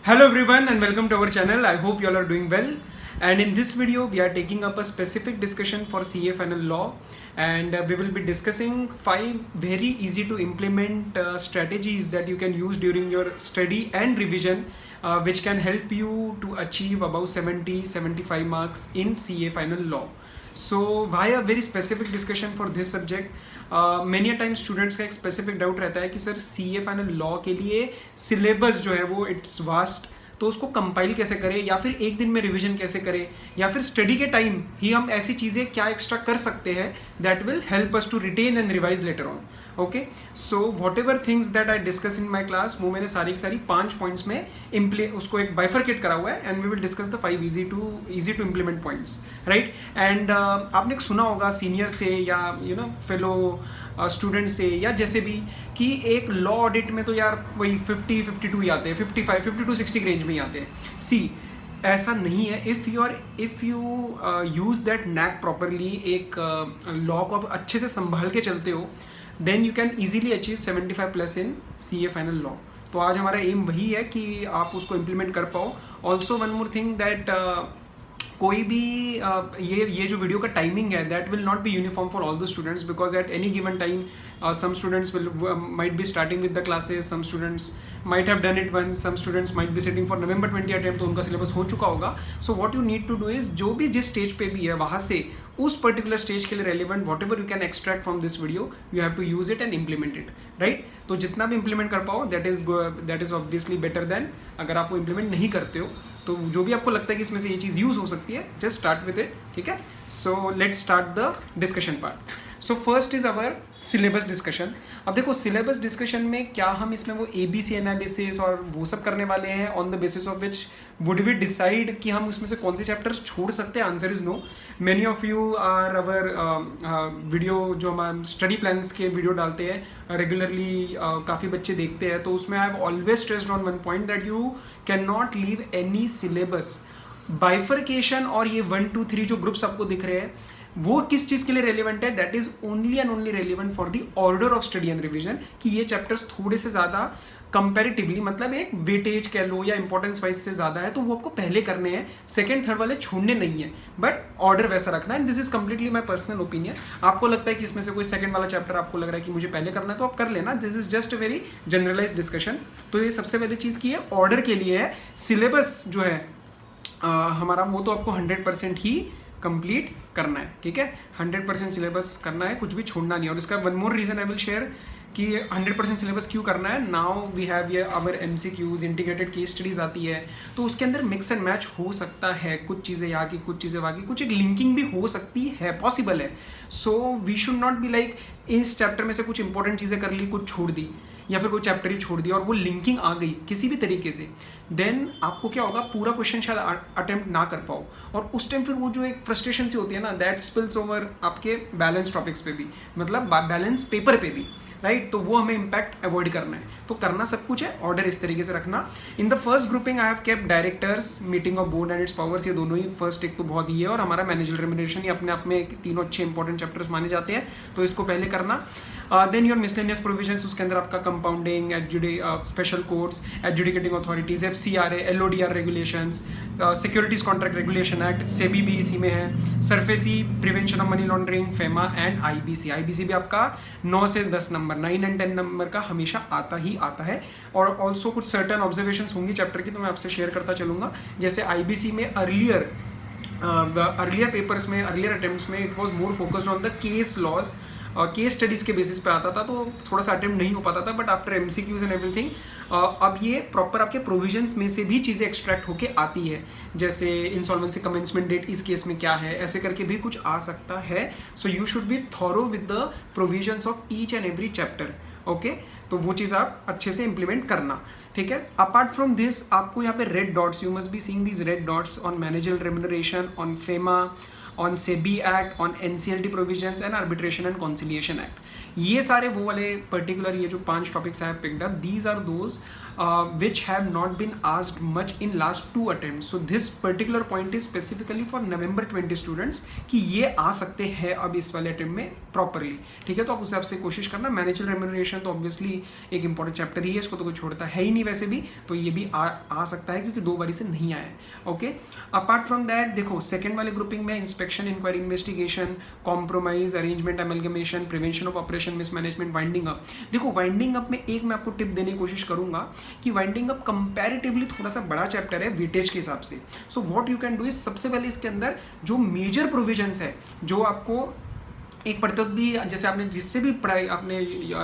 Hello everyone and welcome to our channel. I hope you all are doing well. And in this video, we are taking up a specific discussion for CA final law, and we will be discussing 5 very easy to implement strategies that you can use during your study and revision, which can help you to achieve about 70-75 marks in CA final law. So why a very specific discussion for this subject? Many a time students का एक specific doubt रहता है कि sir CA final law के लिए syllabus जो है वो इट्स वास्ट, तो उसको कंपाइल कैसे करें, या फिर एक दिन में रिवीजन कैसे करें, या फिर स्टडी के टाइम ही हम ऐसी चीज़ें क्या एक्स्ट्रा कर सकते हैं that will help us to retain and revise later on. Okay, so whatever things that I discuss in my class, वो मैंने सारी की सारी 5 पॉइंट्स में उसको एक बाइफरकेट करा हुआ है, and we will discuss the 5 easy to implement points, right. एंड आपने सुना होगा सीनियर से या फेलो स्टूडेंट से या जैसे भी कि एक लॉ ऑडिट में तो यार वही 50-52 ही आते हैं, 52-60 रेंज में ही आते हैं. सी, ऐसा नहीं है. If you use that knack properly, एक लॉ को आप अच्छे से संभाल के चलते हो, then you can easily achieve 75+ in CA final law. तो आज हमारा एम वही है कि आप उसको इम्प्लीमेंट कर पाओ. Also one more thing that कोई भी ये जो वीडियो का टाइमिंग है that will not be uniform for all the students, because at any given time some students might be starting with the classes, some students might have done it once, some students might be sitting for November 20 attempt, तो उनका syllabus हो चुका होगा. So what you need to do is, जो भी जिस stage पे भी है वहाँ से उस पर्टिकुलर स्टेज के लिए relevant whatever you can extract from this video, you have to use it and implement it, right. तो जितना भी इम्प्लीमेंट कर पाओ that is obviously better than अगर आप वो इम्प्लीमेंट नहीं करते हो. तो जो भी आपको लगता है कि इसमें से ये चीज़ यूज़ हो सकती है, जस्ट स्टार्ट विद इट, ठीक है. So let's start the discussion part. So first is our syllabus discussion. अब देखो सिलेबस डिस्कशन में क्या हम इसमें वो ABC एनालिसिस और वो सब करने वाले हैं, on the basis of which would we decide कि हम उसमें से कौन से चैप्टर्स छोड़ सकते हैं. Answer is no. Many of you are our video, जो हम स्टडी प्लान्स के वीडियो डालते हैं रेगुलरली, काफ़ी बच्चे देखते हैं, तो उसमें I have always stressed on one point that you can not leave any syllabus. Bifurcation और ये 1, 2, 3 जो ग्रुप्स आपको दिख रहे हैं वो किस चीज़ के लिए रेलिवेंट है, that is only and only relevant for the order of study and revision. कि ये चैप्टर्स थोड़े से ज़्यादा कंपैरेटिवली, मतलब एक वेटेज कह लो या इंपॉर्टेंस वाइज से ज़्यादा है, तो वो आपको पहले करने हैं, सेकंड थर्ड वाले छोड़ने नहीं है, बट ऑर्डर वैसा रखना है. And this is completely my personal opinion. आपको लगता है कि इसमें से कोई सेकंड वाला चैप्टर आपको लग रहा है कि मुझे पहले करना है, तो आप कर लेना. This is just a very generalize discussion. तो ये सबसे पहली चीज़ की है, ऑर्डर के लिए है. सिलेबस जो है हमारा वो तो आपको 100% ही कंप्लीट करना है, ठीक है. 100% सिलेबस करना है, कुछ भी छोड़ना नहीं है. और इसका one more reason I will share कि 100% सिलेबस क्यों करना है. नाउ वी हैव ये our MCQs, integrated case studies आती है, तो उसके अंदर मिक्स एंड मैच हो सकता है. कुछ चीज़ें यहाँ की, कुछ चीज़ें वहाँ की, कुछ एक लिंकिंग भी हो सकती है, पॉसिबल है. So we should not be like इस चैप्टर में से कुछ इंपॉर्टेंट चीज़ें कर ली, कुछ छोड़ दी, या फिर कोई चैप्टर ही छोड़ दिया और वो लिंकिंग आ गई किसी भी तरीके से, देन आपको क्या होगा, पूरा क्वेश्चन शायद अटेम्प्ट ना कर पाओ. और उस टाइम फिर वो जो एक फ्रस्ट्रेशन सी होती है ना, दैट स्पिल्स ओवर आपके बैलेंस टॉपिक्स पे भी, मतलब बैलेंस पेपर पे भी, राइट. तो वो हमें इम्पैक्ट अवॉइड करना है. तो करना सब कुछ है, ऑर्डर इस तरीके से रखना. In the first grouping I have kept directors, meeting of board and its powers. ये दोनों ही फर्स्ट एक तो बहुत ही है, और हमारा मैनेजर रेम्यूनरेशन, ये अपने आप में तीनों अच्छे इंपॉर्टेंट चैप्टर्स माने जाते हैं, तो इसको पहले करना. देन योर मिसलेनियस प्रोविजंस, उसके अंदर आपका compounding, special courts, adjudicating authorities, FCRA, LODR regulations, securities contract regulation act, SEBI भी इसी में है, SARFAESI, prevention of money laundering, FEMA and IBC भी आपका 9 से 10 नंबर, 9 एंड 10 नंबर का हमेशा आता ही आता है. और ऑल्सो कुछ सर्टन ऑब्जर्वेशंस होंगी चैप्टर की, तो मैं आपसे शेयर करता चलूँगा. जैसे IBC में अर्लियर पेपर्स में, अर्लियर अटेम्प्ट्स में it was more focused on the case laws, case studies के बेसिस पे आता था, तो थोड़ा सा अटेम्प्ट नहीं हो पाता था. But after MCQs and everything अब ये प्रॉपर आपके प्रोविजंस में से भी चीज़ें एक्सट्रैक्ट होके आती है. जैसे इंसॉल्वेंसी कमेंसमेंट डेट इस केस में क्या है, ऐसे करके भी कुछ आ सकता है. So you should B thorough with the provisions of each and every chapter. Okay, तो वो चीज़ आप अच्छे से इंप्लीमेंट करना, ठीक है. अपार्ट फ्रॉम दिस, आपको यहाँ पे red dots, you must be seeing these red dots on manager remuneration, on FEMA, on SEBI act, on NCLT provisions and arbitration and conciliation act. ये सारे वो वाले पर्टिकुलर ये जो 5 topics I have picked up, these are those which have not been asked much in last 2 attempts. So this particular point is specifically for November 20 students कि ये आ सकते हैं अब इस वाले अटेम्प्ट में प्रॉपरली, ठीक है। तो आप उस हिसाब से कोशिश करना। मैनेजर रेम्यूनरेशन तो ऑब्वियसली एक इंपॉर्टेंट चैप्टर ही है, इसको तो कोई छोड़ता है ही नहीं वैसे भी, तो ये भी आ सकता है क्योंकि 2 बारी से नहीं आया है, ओके। अपार्ट फ्रॉम दैट देखो सेकेंड वाले ग्रुपिंग में inspection, inquiry, investigation, compromise, arrangement, amalgamation, prevention of operation mismanagement, winding up. देखो वाइंडिंग अप में एक मैं आपको टिप देने की कोशिश करूंगा कि वाइंडिंग अप कंपैरेटिवली थोड़ा सा बड़ा चैप्टर है वेटेज के हिसाब से। So what you can do is, सबसे पहले इसके अंदर जो मेजर प्रोविजंस है, जो आपको एक पढ़ते वक्त भी, जैसे आपने जिससे भी पढ़ाई आपने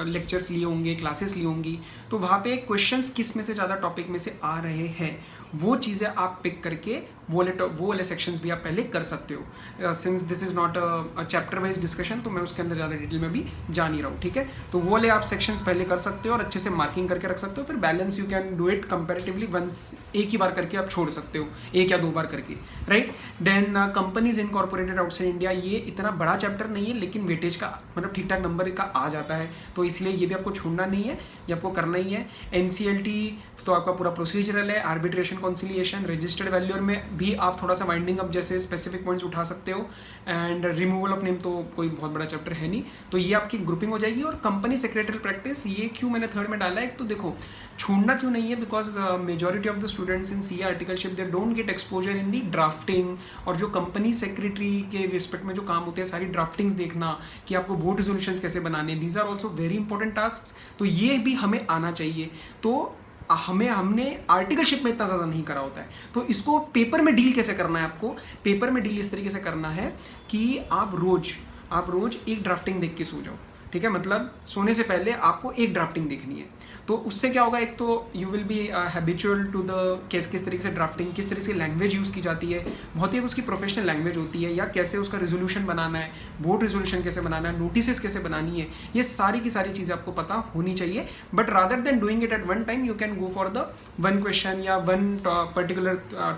लेक्चर्स लिए होंगे, क्लासेस ली होंगी, तो वहाँ पे क्वेश्चंस किस में से ज़्यादा टॉपिक में से आ रहे हैं, वो चीज़ें आप पिक करके वो वाले सेक्शंस भी आप पहले कर सकते हो। Since this is not a chapter wise discussion, तो मैं उसके अंदर ज़्यादा डिटेल में भी जा नहीं रहा हूँ, ठीक है। तो वो वाले आप सेक्शंस पहले कर सकते हो और अच्छे से मार्किंग करके रख सकते हो। फिर balance you can do it comparatively once, एक ही बार करके आप छोड़ सकते हो, 1 या 2 बार करके, right. Then companies incorporated outside India, ये इतना बड़ा चैप्टर नहीं है लेकिन वेटेज का मतलब ठीक ठाक नंबर का आ जाता है, तो इसलिए ये भी आपको छोड़ना नहीं है, ये आपको करना ही है। एनसीएलटी तो आपका पूरा प्रोसीजरल है, आर्बिट्रेशन, कॉन्सिलिएशन, रजिस्टर्ड वैल्यूअर में भी आप थोड़ा सा वाइंडिंग अप जैसे स्पेसिफिक पॉइंट्स उठा सकते हो, एंड रिमूवल ऑफ नेम तो कोई बहुत बड़ा चैप्टर है नहीं, तो ये आपकी ग्रुपिंग हो जाएगी। और कंपनी सेक्रेटरियल प्रैक्टिस, ये क्यों मैंने थर्ड में डाला है, एक तो देखो छोड़ना क्यों नहीं है, because majority of the students in CA articleship they don't get exposure in the drafting, और जो कंपनी सेक्रेटरी के रिस्पेक्ट में जो काम होते हैं, सारी ड्राफ्टिंग्स देखना कि आपको बोर्ड रेजोल्यूशंस कैसे बनाने, these are also very important task, तो ये भी हमें आना चाहिए। तो हमने आर्टिकलशिप में इतना ज़्यादा नहीं करा होता है, तो इसको पेपर में डील कैसे करना है, आपको पेपर में डील इस तरीके से करना है कि आप रोज एक ड्राफ्टिंग देख के सो जाओ, ठीक है। मतलब सोने से पहले आपको एक ड्राफ्टिंग देखनी है, तो उससे क्या होगा, एक तो you will be habitual to the किस तरीके से ड्राफ्टिंग, किस तरीके से लैंग्वेज यूज़ की जाती है, बहुत ही उसकी प्रोफेशनल लैंग्वेज होती है, या कैसे उसका रेजोल्यूशन बनाना है, बोर्ड रेजोल्यूशन कैसे बनाना है, नोटिस कैसे बनानी है, ये सारी की सारी चीज़ें आपको पता होनी चाहिए। But rather than doing it at one time, you can go for the one question या one particular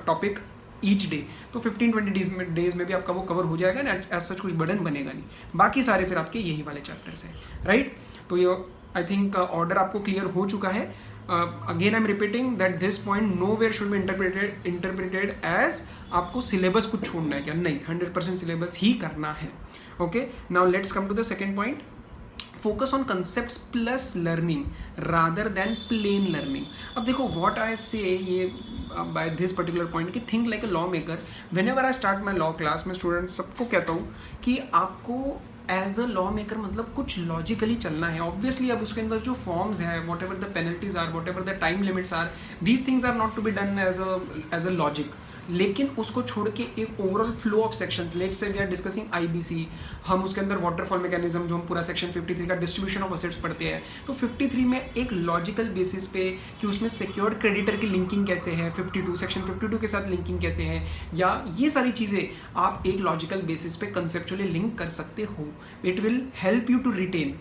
topic each day, तो 15-20 डेज में भी आपका वो कवर हो जाएगा ना, एज सच कुछ बर्डन बनेगा नहीं, बाकी सारे फिर आपके यही वाले चैप्टर्स हैं, राइट। तो ये आई थिंक ऑर्डर आपको क्लियर हो चुका है। Again I am repeating that this point nowhere should be interpreted as आपको सिलेबस कुछ छोड़ना है क्या, नहीं, 100% सिलेबस ही करना है, okay. Now let's come to the second point, focus on concepts plus learning rather than plain learning. अब देखो व्हाट आई से ये बाय दिस पर्टिकुलर पॉइंट कि think like a lawmaker. Whenever I start my law class, मैं students सबको कहता हूँ कि आपको एज अ लॉ मेकर मतलब कुछ लॉजिकली चलना है। ऑब्वियसली अब उसके अंदर जो फॉर्म्स हैं, whatever the penalties are, whatever the time limits are, these things are not to be done as a logic, लेकिन उसको छोड़ के एक overall flow of sections, let's say we are discussing IBC, हम उसके अंदर waterfall mechanism जो हम पूरा सेक्शन 53 का डिस्ट्रीब्यूशन ऑफ असेट्स पढ़ते हैं, तो 53 में एक लॉजिकल बेसिस पे कि उसमें सिक्योर्ड क्रेडिटर की लिंकिंग कैसे है, 52 सेक्शन 52 के साथ लिंकिंग कैसे है, या ये सारी चीज़ें आप एक लॉजिकल बेसिस पे कंसेप्चुअली लिंक कर सकते हो। It will help you to retain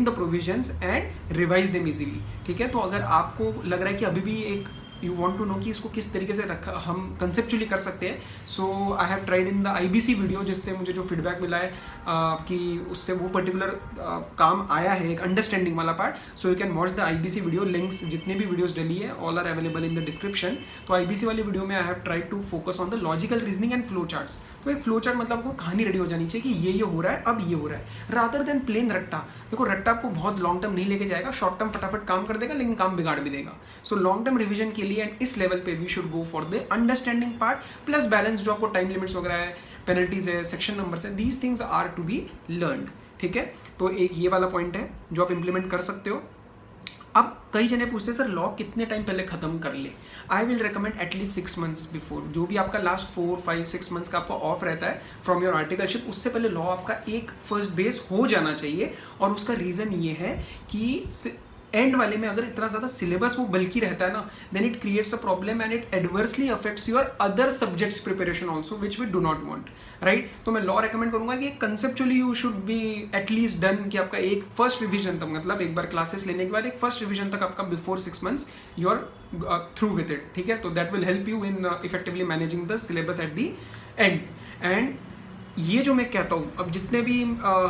the provisions and revise them easily, ठीक है। तो अगर आपको लग रहा है कि अभी भी एक यू वॉन्ट टू नो कि इसको किस तरीके से रखा हम कंसेप्चुअली कर सकते हैं, so I have tried in the IBC video, जिससे मुझे जो फीडबैक मिला है कि उससे वो पर्टिकुलर काम आया है, एक अंडरस्टैंडिंग वाला part. So you can watch the IBC video, links जितने भी वीडियोस डली है all are available in the description. तो आईबीसी वाली वीडियो में I have tried to focus on the logical reasoning and flow charts. तो एक फ्लो चार्ट मतलब आपको कहानी रेडी हो जानी चाहिए कि ये हो रहा है, अब ये हो रहा है, रादर देन प्लेन रट्टा। देखो रट्टा आपको बहुत लॉन्ग टर्म नहीं लेके जाएगा, शॉर्ट टर्म फटाफट काम कर देगा लेकिन काम बिगाड़ भी देगा। सो लॉन्ग टर्म रिविजन के लिए एंड इस लेवल पे we should go for the understanding part plus balance, जो आपको टाइम लिमिट्स वगैरह है, पेनल्टीज है, सेक्शन नंबर्स है, these things are to be learned, ठीक है। तो एक ये वाला पॉइंट है जो आप इंप्लीमेंट कर सकते हो। अब कई जने पूछते हैं सर लॉ कितने टाइम पहले खत्म कर ले। I will recommend at least 6 months before, जो भी आपका लास्ट 4, 5, 6 months का आपका ऑफ रहता है फ्रॉम योर आर्टिकलशिप, उससे पहले लॉ आपका एक फर्स्ट बेस हो जाना चाहिए। और उसका रीज़न ये है कि एंड वाले में अगर इतना ज़्यादा सिलेबस वो बल्कि रहता है ना, then it creates a problem and it adversely affects your other subjects preparation also which we do not want, right. तो मैं लॉ रिकमेंड करूंगा कि conceptually you should be at least done कि आपका एक फर्स्ट रिविजन तक, मतलब एक बार क्लासेस लेने के बाद एक फर्स्ट रिविजन तक आपका before 6 months you are through with it, ठीक है। तो that will help you in effectively managing the syllabus at the end. And ये जो मैं कहता हूँ, अब जितने भी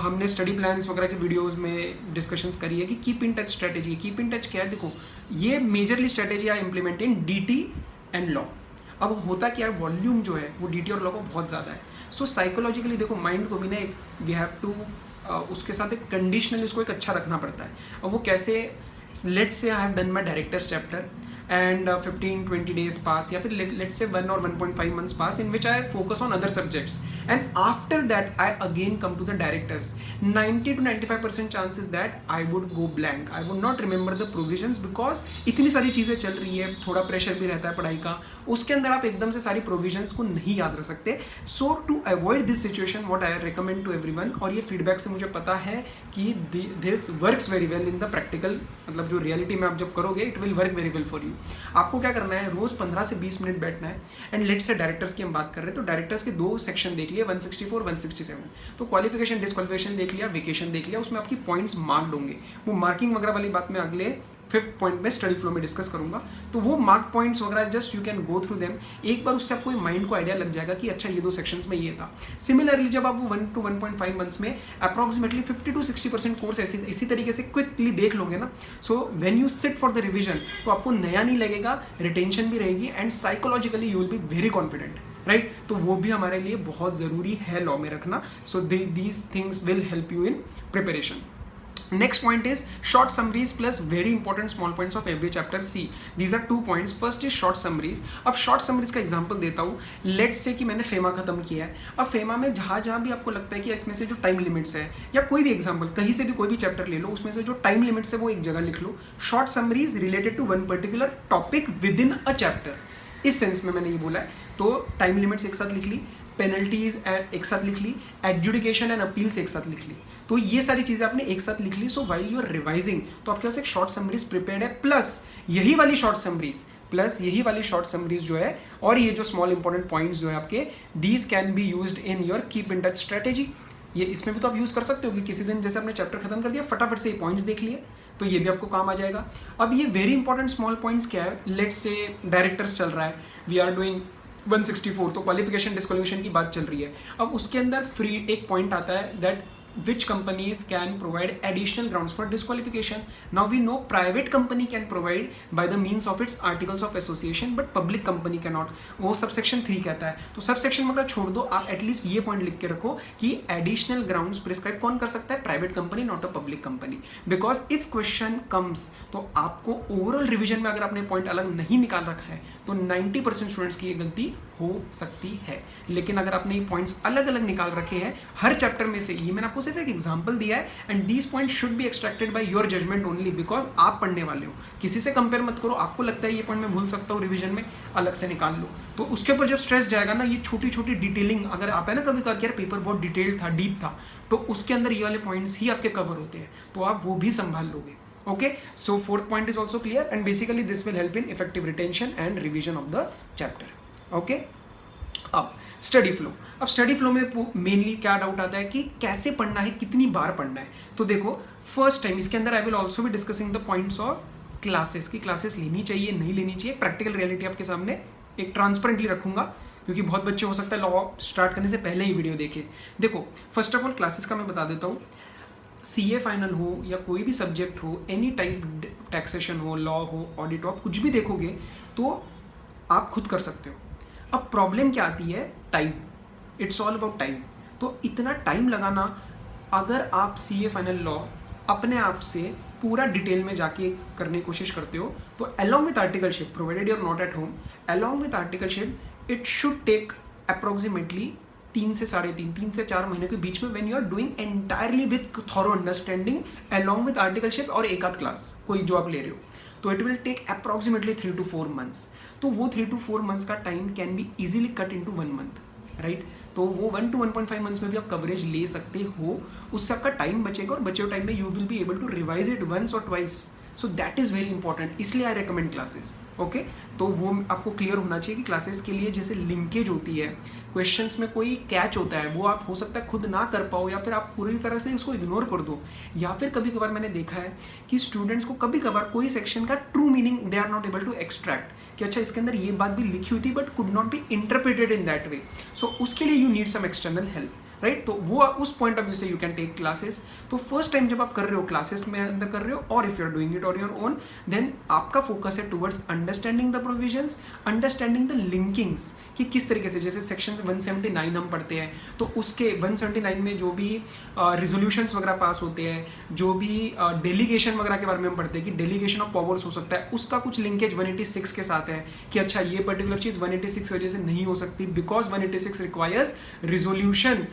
हमने स्टडी प्लान्स वगैरह के वीडियोस में डिस्कशंस करी है कि keep in touch strategy, keep in touch क्या है, देखो ये majorly strategy I implement in DT and law. अब होता क्या है, वॉल्यूम जो है वो डीटी और लॉ का बहुत ज़्यादा है। सो साइकोलॉजिकली देखो माइंड को भी ना एक वी हैव टू उसके साथ एक कंडीशनली उसको एक अच्छा रखना पड़ता है। अब वो कैसे, let's say I have done my directors chapter and 15-20 days pass, या फिर let's say 1 or 1.5 months pass in which I focus on other subjects, and after that I again come to the directors. 90 to 95% chances that I would go blank, I would not remember the provisions because इतनी सारी चीज़ें चल रही है, थोड़ा pressure भी रहता है पढ़ाई का, उसके अंदर आप एकदम से सारी प्रोविजंस को नहीं याद रख सकते। So to avoid this situation what I recommend to everyone, और ये फीडबैक से मुझे पता है कि this works very well in the practical, मतलब जो रियलिटी में आप जब करोगे it will work very well for you. आपको क्या करना है, रोज 15 से 20 मिनट बैठना है। एंड लेट्स से डायरेक्टर्स की हम बात कर रहे हैं तो डायरेक्टर्स के 2 सेक्शन देख लिए, 164 167। तो क्वालिफिकेशन डिस्क्वालिफिकेशन देख लिया, वेकेशन देख लिया, उसमें आपकी पॉइंट्स मार्क्ड होंगे। वो मार्किंग वगैरह वाली बात मैं अगले 5th पॉइंट में स्टडी फ्लो में डिस्कस करूंगा। तो वो मार्क पॉइंट्स वगैरह just you can go through them, एक बार उससे आपको माइंड को आइडिया लग जाएगा कि अच्छा ये 2 सेक्शंस में ये था। सिमिलरली जब आप वो 1 to 1.5 months में अप्रॉक्सीमेटली 50 to 60% कोर्स इसी तरीके से क्विकली देख लोगे ना, so when you sit for the revision तो आपको नया नहीं लगेगा, रिटेंशन भी रहेगी and psychologically you will be very confident, right. तो वो भी हमारे लिए बहुत ज़रूरी है लॉ में रखना। So these things will help you in preparation. Next point is short summaries plus very important small points of every chapter C. These are 2 points. First is short summaries. अब short summaries का example देता हूँ। Let's say कि मैंने FEMA खत्म किया है। अब फेमा में जहाँ भी आपको लगता है कि इसमें से जो टाइम लिमिट्स है, या कोई भी एग्जांपल कहीं से भी कोई भी चैप्टर ले लो, उसमें से जो टाइम लिमिट्स है वो एक जगह लिख लो। Short summaries related to one particular topic within a chapter, इस सेंस में मैंने ये बोला है। तो टाइम लिमिट्स एक साथ लिख ली, पेनल्टीज एक साथ लिख ली, एडजुडिकेशन एंड अपील्स एक साथ लिख ली। तो ये सारी चीज़ें आपने एक साथ लिख ली। So while you are revising तो आपके पास एक शॉर्ट समरीज प्रिपेयर्ड है, प्लस यही वाली शॉर्ट समरीज जो है और ये जो स्मॉल इंपॉर्टेंट पॉइंट्स जो है आपके, these can be used in your keep in touch strategy. ये इसमें भी तो आप यूज़ कर सकते हो कि किसी दिन जैसे आपने चैप्टर खत्म कर दिया, फटाफट से ये पॉइंट्स देख लिए, तो ये भी आपको काम आ जाएगा। अब ये वेरी इंपॉर्टेंट स्मॉल पॉइंट्स क्या है, लेट्स से डायरेक्टर्स चल रहा है, वी आर डूइंग 164, तो क्वालिफिकेशन डिस्क्वालिफिकेशन की बात चल रही है। अब उसके अंदर फ्री एक पॉइंट आता है that which companies can provide additional grounds for disqualification. Now we know private company can provide by the means of its articles of association, but public company cannot. वो subsection 3 कहता है। तो subsection मतलब छोड़ दो, आप एटलीस्ट ये point लिख के रखो कि additional grounds प्रिस्क्राइब कौन कर सकता है, private company, not a public company. Because if question comes तो आपको ओवरऑल रिविजन में अगर आपने पॉइंट अलग नहीं निकाल रखा है तो 90% स्टूडेंट्स की ये गलती हो सकती है। लेकिन अगर आपने ये पॉइंट्स अलग अलग निकाल रखे हैं हर चैप्टर में से, ये मैंने आपको सिर्फ एक एग्जांपल दिया है, and these points should be extracted by your judgement only, because आप पढ़ने वाले हो, किसी से कंपेयर मत करो। आपको लगता है ये पॉइंट मैं भूल सकता हूँ रिवीजन में, अलग से निकाल लो। तो उसके ऊपर जब स्ट्रेस जाएगा ना, ये छोटी छोटी डिटेलिंग अगर आता है ना कभी करके, यार पेपर बहुत डिटेल्ड था, डीप था, तो उसके अंदर ये वाले पॉइंट्स ही आपके कवर होते हैं, तो आप वो भी संभाल लोगे। Okay, so 4th point is also clear, and basically this will help in effective retention and revision of the chapter. Okay, अब स्टडी फ्लो। अब स्टडी फ्लो में मेनली क्या डाउट आता है कि कैसे पढ़ना है, कितनी बार पढ़ना है। तो देखो फर्स्ट टाइम इसके अंदर I will also be discussing the points of classes, की क्लासेस लेनी चाहिए नहीं लेनी चाहिए, प्रैक्टिकल रियलिटी आपके सामने एक ट्रांसपेरेंटली रखूंगा, क्योंकि बहुत बच्चे हो सकता है लॉ स्टार्ट करने से पहले ही वीडियो देखे। देखो फर्स्ट ऑफ ऑल क्लासेस का मैं बता देता हूँ, CA फाइनल हो या कोई भी सब्जेक्ट हो, एनी टाइप टैक्सेशन हो, लॉ हो, ऑडिट हो, आप कुछ भी देखोगे तो आप खुद कर सकते हो। अब प्रॉब्लम क्या आती है, time, it's all about time. तो इतना टाइम लगाना, अगर आप CA फाइनल लॉ अपने आप से पूरा डिटेल में जाके करने की कोशिश करते हो तो along with articleship, provided you are not at home, along with articleship it should take approximately 3 से 4 महीने के बीच में, when you are doing entirely with thorough understanding along with articleship और एक आध क्लास कोई जो आप ले रहे हो, तो it will take approximately 3 to 4 months। तो वो 3 to 4 months का time can be easily cut into 1 month, right. तो वो 1 to 1.5 months में भी आप कवरेज ले सकते हो, उससे आपका टाइम बचेगा और बचे हुए टाइम में you will be able to revise it once और twice. So that is very important, इसलिए आई रिकमेंड क्लासेस। ओके, तो वो आपको क्लियर होना चाहिए कि क्लासेस के लिए जैसे लिंकेज होती है, क्वेश्चंस में कोई कैच होता है, वो आप हो सकता है खुद ना कर पाओ या फिर आप पूरी तरह से उसको इग्नोर कर दो, या फिर कभी कभार मैंने देखा है कि स्टूडेंट्स को कभी कभार कोई सेक्शन का true meaning they are not able to extract कि अच्छा इसके अंदर ये बात भी लिखी हुई थी but could not be interpreted in that way, सो उसके लिए you need some external help, right. तो वो उस पॉइंट ऑफ व्यू से यू कैन टेक क्लासेस। तो फर्स्ट टाइम जब आप कर रहे हो क्लासेस में अंदर कर रहे हो, और if you are doing it on your own, then आपका फोकस है towards understanding the provisions, understanding the linkings, कि किस तरीके से, जैसे सेक्शन 179 हम पढ़ते हैं तो उसके 179 में जो भी रिजोल्यूशंस वगैरह पास होते हैं, जो भी डेलीगेशन वगैरह के बारे में हम पढ़ते हैं कि डेलीगेशन ऑफ पावर्स हो सकता है, उसका कुछ लिंकेज 186 के साथ है कि अच्छा ये पर्टिकुलर चीज़ 186 की वजह से नहीं हो सकती because 186 requires resolution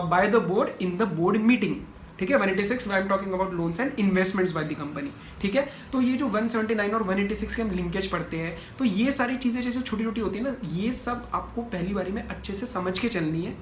by the board in the board meeting, ठीक है। 186 I am talking about loans and investments by the company, ठीक है। तो ये जो 179 और 186 के हम लिंकेज पढ़ते हैं, तो ये सारी चीज़ें जैसे छोटी छोटी होती है ना, ये सब आपको पहली बारी में अच्छे से समझ के चलनी है,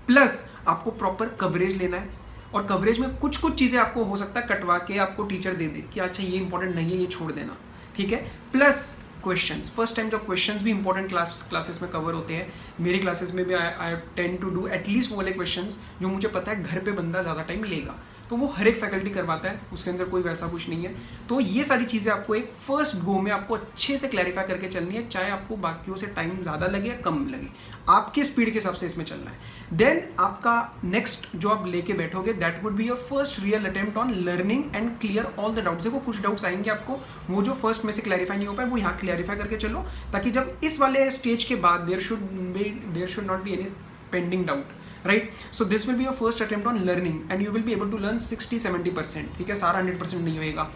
प्लस आपको प्रॉपर कवरेज लेना है, और कवरेज में कुछ कुछ चीज़ें आपको हो सकता है कटवा के आपको टीचर दे दे कि अच्छा ये इंपॉर्टेंट नहीं है, ये छोड़ देना, ठीक है। प्लस क्वेश्चंस, फर्स्ट टाइम जब क्वेश्चंस भी इंपॉर्टेंट क्लासेस में कवर होते हैं, मेरी क्लासेस में भी I tend to do at least वो वाले क्वेश्चंस जो मुझे पता है घर पे बंदा ज़्यादा टाइम लेगा, तो वो हर एक फैकल्टी करवाता है, उसके अंदर कोई वैसा कुछ नहीं है। तो ये सारी चीज़ें आपको एक फर्स्ट गो में आपको अच्छे से क्लैरिफाई करके चलनी है, चाहे आपको बाकियों से टाइम ज़्यादा लगे या कम लगे, आपके स्पीड के हिसाब से इसमें चलना है। देन आपका नेक्स्ट जो आप लेके बैठोगे, that would be your first real attempt on learning and clear all the doubts. देखो कुछ डाउट्स आएंगे आपको, वो जो फर्स्ट में से क्लैरिफाई नहीं हो पाए वो यहाँ क्लैरिफाई करके चलो, ताकि जब इस वाले स्टेज के बाद there should not be any pending doubt, right. So this will be your first attempt on learning and you will be able to learn 60-70%, ठीक है, सारा 100% नहीं होएगा।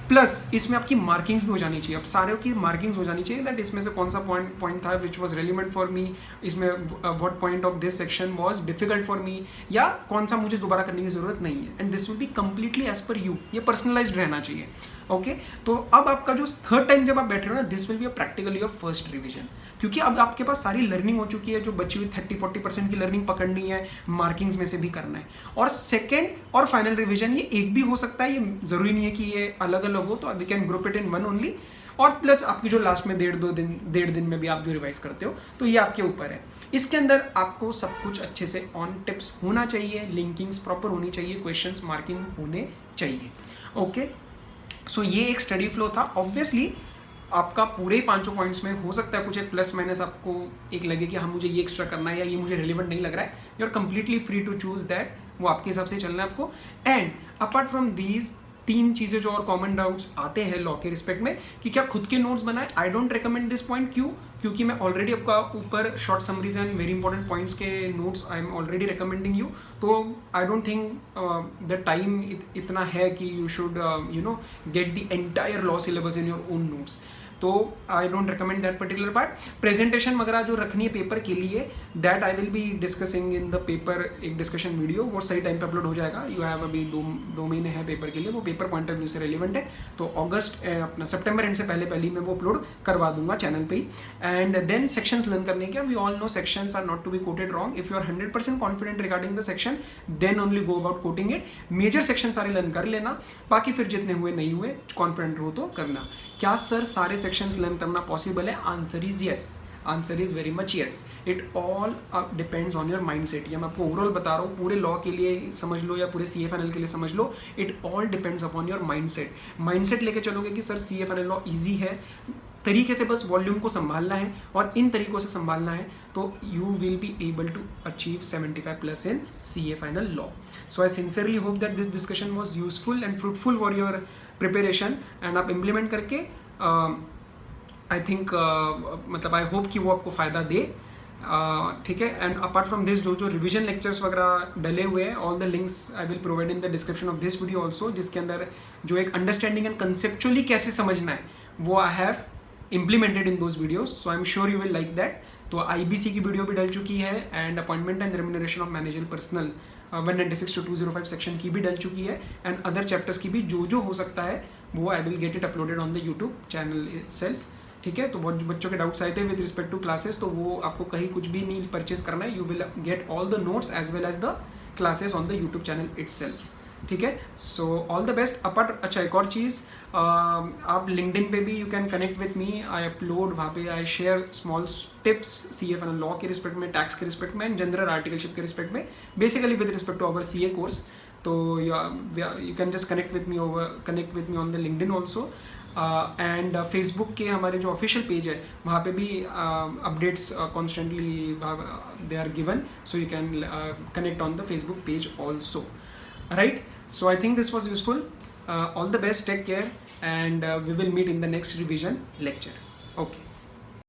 प्लस इसमें आपकी मार्किंग्स भी हो जानी चाहिए, अब सारे की मार्किंग्स हो जानी चाहिए दैट इसमें से कौन सा पॉइंट था which was relevant for me, इसमें what point of this section was difficult for me, या कौन सा मुझे दोबारा करने की जरूरत नहीं है, and this will be completely as per you, ये पर्सनलाइज्ड रहना चाहिए। ओके, तो अब आपका जो थर्ड टाइम जब आप बैठ रहे हो ना, this will B practically your first revision, क्योंकि अब आपके पास सारी लर्निंग हो चुकी है, जो बची हुई 30-40% की लर्निंग पकड़नी है, मार्किंग्स में से भी करना है। और सेकेंड और फाइनल रिविजन ये एक भी हो सकता है, ये जरूरी नहीं है कि ये अलग अलग हो, तो we can group it in one only. और प्लस आपकी जो लास्ट में डेढ़ दिन में भी आप जो रिवाइज करते हो, तो ये आपके ऊपर है। इसके अंदर आपको सब कुछ अच्छे से ऑन टिप्स होना चाहिए, लिंकिंग्स प्रॉपर होनी चाहिए, क्वेश्चंस मार्किंग होने चाहिए। ओके, सो ये एक स्टडी फ्लो था। ऑब्वियसली आपका पूरे ही 5 पॉइंट्स में हो सकता है कुछ एक प्लस माइनस आपको एक लगे कि हाँ मुझे ये एक्स्ट्रा करना है या ये मुझे रिलेवेंट नहीं लग रहा है, you are completely free to choose that, वो आपके हिसाब से चलना है आपको। एंड अपार्ट फ्रॉम दीज 3 चीज़ें जो और कॉमन डाउट्स आते हैं लॉ के रिस्पेक्ट में कि क्या खुद के नोट्स बनाए, I don't recommend this point. क्योंकि मैं ऑलरेडी आपका ऊपर short summaries and very important points के notes I am already recommending you, तो I don't think the time इतना है कि you should get the entire law syllabus in your own notes, तो I don't recommend that particular part. Presentation वगैरह जो रखनी है पेपर के लिए, that I will be discussing in the paper, एक डिस्कशन वीडियो, वो सही टाइम पे अपलोड हो जाएगा। यू हैव अभी 2 महीने हैं पेपर के लिए, वो पेपर पॉइंट ऑफ व्यू से रेलिवेंट है, तो अगस्त अपना सितंबर एंड से पहले ही मैं वो अपलोड करवा दूंगा चैनल पे ही। एंड देन सेक्शंस लर्न करने के, we all know sections are not to be quoted wrong, if you are 100% confident regarding the section then only go about quoting it. Major section सारे learn कर लेना, बाकी फिर जितने हुए नहीं हुए कॉन्फिडेंट हो तो करना। क्या सर सारे सेक्शंस लर्न करना पॉसिबल है? Answer is yes, answer is very much yes. It all depends on your mind set. या मैं आपको ओवरऑल बता रहा हूँ, पूरे लॉ के लिए समझ लो या पूरे CA/FNL के लिए समझ लो, it all depends upon your mindset. Mindset लेके चलोगे कि सर CA/FNL लॉ ईजी है, तरीके से बस वॉल्यूम को संभालना है और इन तरीकों से संभालना है, तो you will be able to achieve 75+ इन CA/FNL law. So I sincerely hope that this discussion was useful and fruitful for your preparation, and आप इम्प्लीमेंट करके आई थिंक मतलब आई होप कि वो आपको फ़ायदा दे, ठीक है। एंड अपार्ट फ्रॉम दिस जो रिविजन लेक्चर्स वगैरह डले हुए हैं, all the links I will provide in the description of this video also, जिसके अंदर जो एक अंडरस्टैंडिंग एंड कंसेप्चुअली कैसे समझना है वो I have implemented in those videos, so I'm sure you will like that. तो IBC की वीडियो भी डल चुकी है, and appointment and remuneration of manager personnel 196 to 205 section की भी डल चुकी है, एंड अदर चैप्टर्स की भी जो हो सकता है वो I will get it uploaded on the YouTube channel itself, ठीक है। तो बहुत बच्चों के डाउट्स आए थे विद रिस्पेक्ट टू क्लासेस, तो वो आपको कहीं कुछ भी नहीं परचेज करना है, you will get all the notes as well as the classes on the YouTube channel itself, ठीक है. So all the best. Apart, अच्छा एक और चीज़, आप लिंक्डइन पे भी you can connect with me. I upload वहाँ पे, I share small tips C F and law के रिस्पेक्ट में, टैक्स के रिस्पेक्ट में, एंड जनरल आर्टिकलशिप के रिस्पेक्ट में, basically with respect to our C A course. तो you can just connect with me on the LinkedIn also. And Facebook के हमारे जो ऑफिशियल पेज है वहाँ पे भी updates constantly they are given, so you can connect on the Facebook page also. Right, so I think this was useful. All the best, take care, and we will meet in the next revision lecture. Okay.